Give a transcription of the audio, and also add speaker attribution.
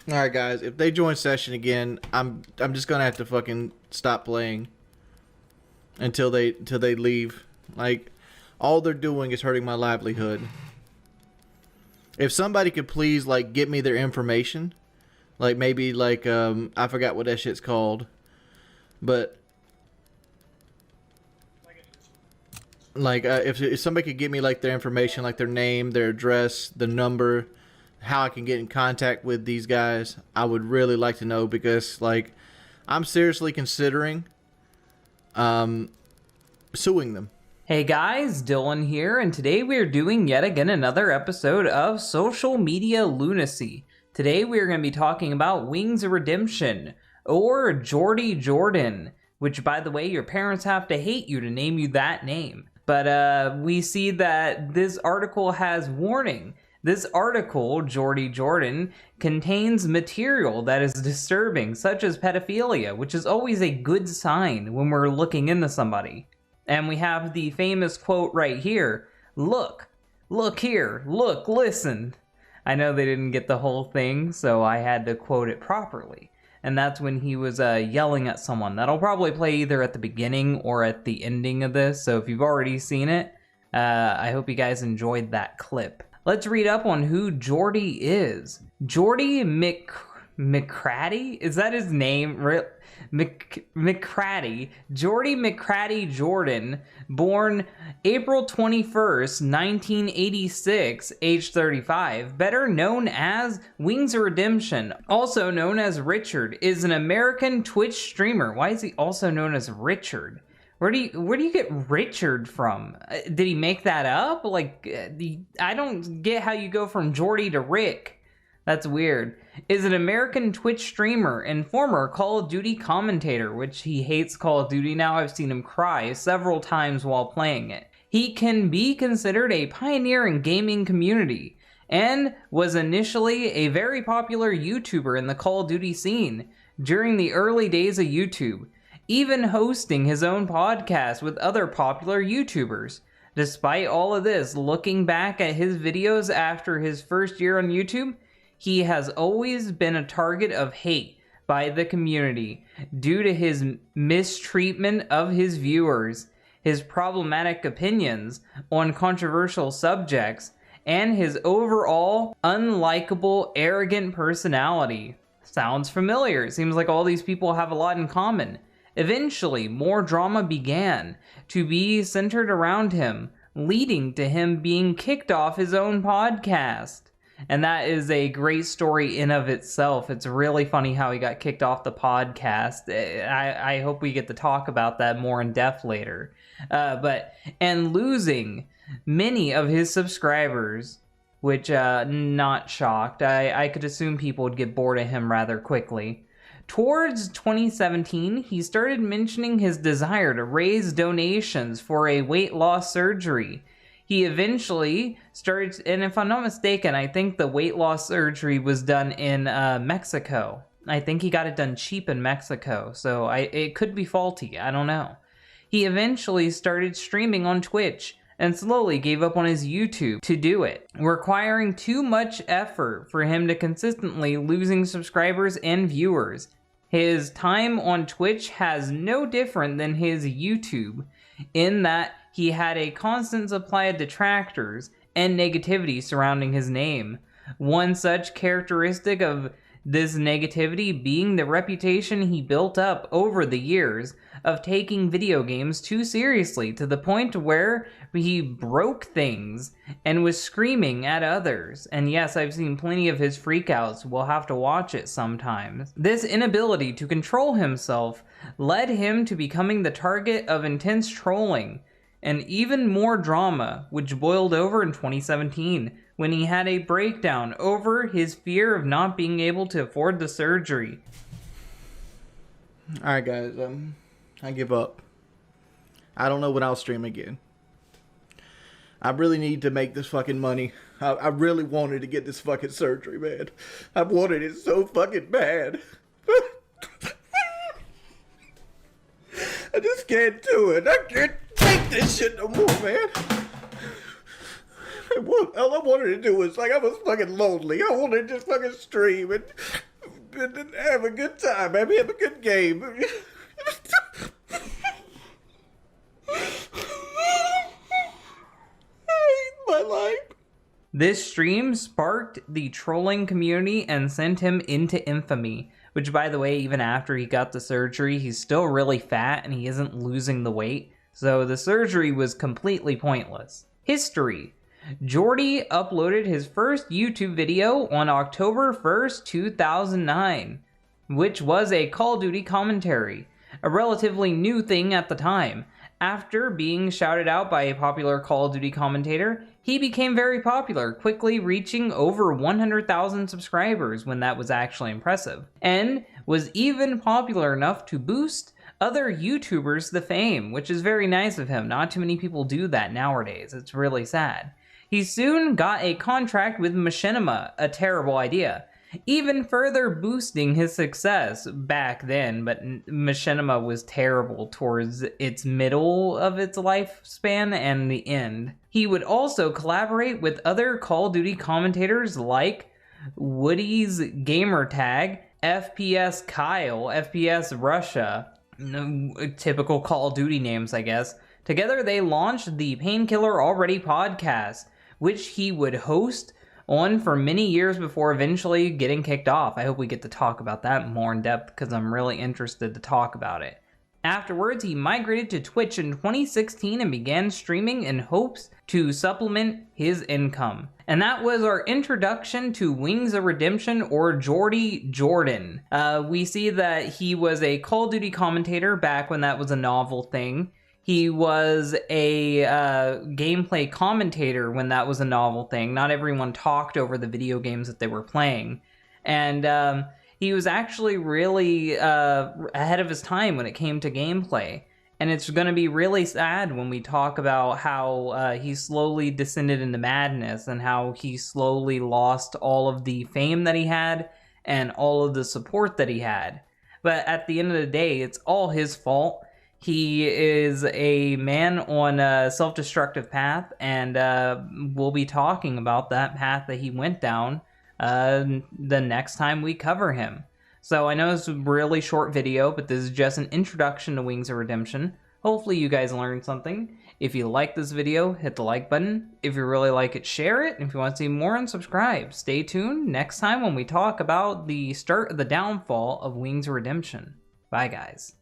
Speaker 1: All right, guys. If they join session again, I'm just gonna have to fucking stop playing until they leave. Like, all they're doing is hurting my livelihood. If somebody could please like get me their information, like maybe like I forgot what that shit's called, but like if somebody could get me like their information, like their name, their address, the number, how I can get in contact with these guys, I would really like to know, because like I'm seriously considering suing them.
Speaker 2: Hey guys, Dylan here, and today we are doing yet again another episode of Social Media Lunacy. Today we are going to be talking about Wings of Redemption, or Jordy Jordan, which, by the way, your parents have to hate you to name you that name. But we see that this article has warning. This article, Jordy Jordan, contains material that is disturbing, such as pedophilia, which is always a good sign when we're looking into somebody. And we have the famous quote right here, look here, look, listen. I know they didn't get the whole thing, so I had to quote it properly. And that's when he was yelling at someone. That'll probably play either at the beginning or at the ending of this, so if you've already seen it, I hope you guys enjoyed that clip. Let's read up on who Jordy is. Jordy McCratty? Is that his name? McCratty. Jordy McCratty Jordan, born April 21st, 1986, age 35, better known as Wings of Redemption, also known as Richard, is an American Twitch streamer. Why is he also known as Richard? Where do you get Richard from? Did he make that up? Like, I don't get how you go from Jordy to Rick. That's weird. Is an American Twitch streamer and former Call of Duty commentator, which he hates Call of Duty now. I've seen him cry several times while playing it. He can be considered a pioneer in gaming community and was initially a very popular YouTuber in the Call of Duty scene during the early days of YouTube, even hosting his own podcast with other popular YouTubers. Despite all of this, looking back at his videos after his first year on YouTube, he has always been a target of hate by the community due to his mistreatment of his viewers, his problematic opinions on controversial subjects, and his overall unlikable, arrogant personality. Sounds familiar. It seems like all these people have a lot in common. Eventually, more drama began to be centered around him, leading to him being kicked off his own podcast. And that is a great story in of itself. It's really funny how he got kicked off the podcast. I hope we get to talk about that more in depth later. And losing many of his subscribers, which, not shocked. I could assume people would get bored of him rather quickly. Towards 2017, he started mentioning his desire to raise donations for a weight loss surgery. He eventually started, and if I'm not mistaken, I think the weight loss surgery was done in Mexico. I think he got it done cheap in Mexico, so it could be faulty, I don't know. He eventually started streaming on Twitch and slowly gave up on his YouTube to do it, requiring too much effort for him to consistently losing subscribers and viewers. His time on Twitch has no different than his YouTube, in that he had a constant supply of detractors and negativity surrounding his name. One such characteristic of this negativity being the reputation he built up over the years of taking video games too seriously, to the point where he broke things and was screaming at others. And yes, I've seen plenty of his freakouts. We'll have to watch it sometimes. This inability to control himself led him to becoming the target of intense trolling and even more drama, which boiled over in 2017 when he had a breakdown over his fear of not being able to afford the surgery.
Speaker 1: Alright guys, I give up. I don't know when I'll stream again. I really need to make this fucking money. I really wanted to get this fucking surgery, man. I wanted it so fucking bad. I just can't do it. I can't take this shit no more, man. All I wanted to do was, like, I was fucking lonely. I wanted to just fucking stream and have a good time, baby. Have a good game. My life.
Speaker 2: This stream sparked the trolling community and sent him into infamy, which, by the way, even after he got the surgery, he's still really fat and he isn't losing the weight, so the surgery was completely pointless. History. Jordy uploaded his first YouTube video on October 1st, 2009, which was a Call of Duty commentary, a relatively new thing at the time. After being shouted out by a popular Call of Duty commentator, he became very popular, quickly reaching over 100,000 subscribers when that was actually impressive, and was even popular enough to boost other YouTubers to fame, which is very nice of him. Not too many people do that nowadays. It's really sad. He soon got a contract with ℓ𝐔𝐍𝕒, a terrible idea, even further boosting his success back then, but ℓ𝐔𝐍𝕒 was terrible towards its middle of its lifespan and the end. He would also collaborate with other Call of Duty commentators like Woody's Gamertag, FPS Kyle, FPS Russia, typical Call of Duty names, I guess. Together they launched the Painkiller Already podcast, which he would host on for many years before eventually getting kicked off. I hope we get to talk about that more in depth because I'm really interested to talk about it. Afterwards, he migrated to Twitch in 2016 and began streaming in hopes to supplement his income. And that was our introduction to ℒ𝐷𝑒mption, or Jordy Jordan. We see that he was a Call of Duty commentator back when that was a novel thing. He was a gameplay commentator when that was a novel thing. Not everyone talked over the video games that they were playing. And he was actually really ahead of his time when it came to gameplay. And it's going to be really sad when we talk about how he slowly descended into madness and how he slowly lost all of the fame that he had and all of the support that he had. But at the end of the day, it's all his fault. He is a man on a self-destructive path, and we'll be talking about that path that he went down the next time we cover him. So I know this is a really short video, but this is just an introduction to ℒ𝐷𝑒mption. Hopefully you guys learned something. If you like this video, hit the like button. If you really like it, share it. And if you want to see more, unsubscribe. Stay tuned next time when we talk about the start of the downfall of ℒ𝐷𝑒mption. Bye, guys.